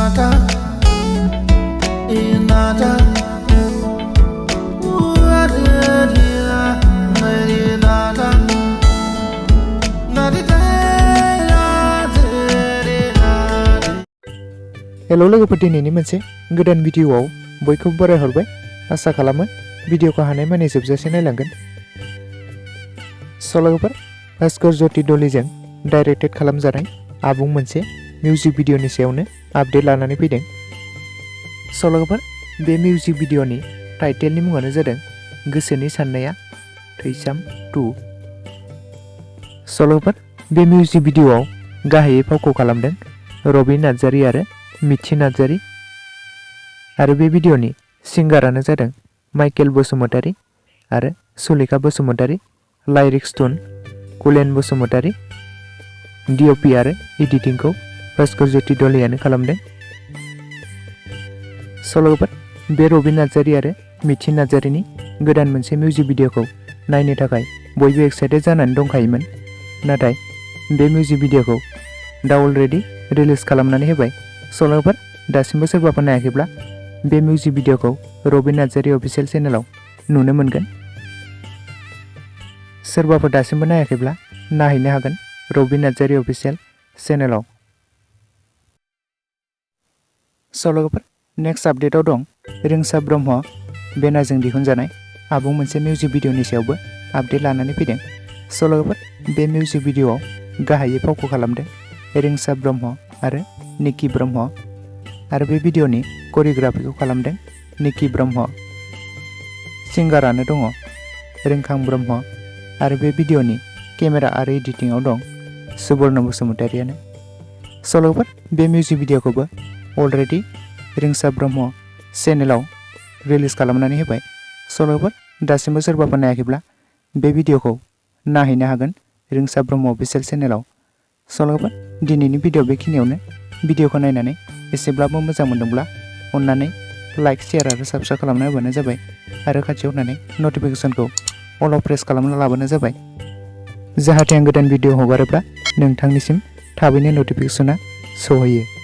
Hello लोगोफोर, दिनैनि मोनसे गोदान भिडिअआव बयखौबो बराय हरबाय। आसा खालामो भिडिअखौ हानायमानि जोबजासे नायलांगोन। लोगोफोर, भास्कर ज्योति डलीजों डाइरेक्टेड खालामजानाय आबुं मोनसे मिउजिक भिडिअनि सायावनो आपडेट लानानै फैदों। लोगोफोर, बे मिउजिक भिडिअनि टाइटेलनि मुङानो जादों गोसोनि साननाया थैसाम 2। लोगोफोर, बे मिउजिक भिडिअआव गाहायै फावखौ खालामदों रबि नार्जारी आरो मिथि नार्जारी, आरो बे भिडिअनि सिंगारानो जादों माइकेल बसुमतारी आरो सुलेखा बसुमतारी, लाइरिक्स टुन कुलेन बसुमतारी, डिअपि आरो एडिटिंखौ भास्कर ज्योति डलीयानो खालामदों। लोगोफोर, बे रबि नार्जारी आरो मिथि नार्जारीनि गोदान मोनसे मिउजिक भिडिअखौ नायनो थाखाय बयबो एक्साइटेड जानानै दंखायोमोन, नाथाय बे मिउजिक भिडिअखौ दा अलरेडि रिलिज खालामनानै होबाय। लोगोफोर, दासिमबो सोरबाफोर नायाखैब्ला बे मिउजिक भिडिअखौ रबि नार्जारी अफिसियेल चेनेलाव नुनो मोनगोन। सोरबाफोर दासिमबो नायाखैब्ला नायहैनो हागोन रबि नार्जारी अफिसियेल चेनेलाव। लोगोफोर, नेक्स्ट आपडेटआव दं रिंसार ब्रह्म बेनारजों दिहुनजानाय आबुं मोनसे मिउजिक भिडिअनि सायावबो आपडेट लानानै फैदों। लोगोफोर, बे मिउजिक भिडिअआव गाहायै फावखौ खालामदों रिंसार ब्रह्म आरो निकि ब्रह्म, आरो बे भिडिअनि करिय'ग्राफिखौ खालामदों निकि ब्रह्म। सिंगारानो दङ रिंखां ब्रह्म, आरो बे भिडिअनि केमेरा आरो एडिटिंआव दं सुबर्ण बसुमतारीयानो। लोगोफोर, बे मिउजिक भिडिअखौबो अलरेडि रिंसार ब्रह्म चेनेलाव रिलिज खालामनानै होबाय। लोगोफोर, दासिमबो सोरबाफोर नायाखैब्ला बे भिडिअखौ नायहैनो हागोन रिंसार ब्रह्म अफिसियेल चेनेलाव। लोगोफोर, दिनैनि भिडिअ बेखिनियावनो। भिडिअखौ नायनानै एसेब्लाबो मोजां मोनदोंब्ला अन्नानै लाइक, शेयार आरो साबस्क्राइब खालामना होबानो जाबाय, आरो खाथियाव होनानै नटिफिकेसनखौ अलाव प्रेस खालामना लाबानो जाबाय, जाहाथे आं गोदान भिडिअ हगारोब्ला नोंथांनिसिम थाबैनो नटिफिकेसना सौहैयो।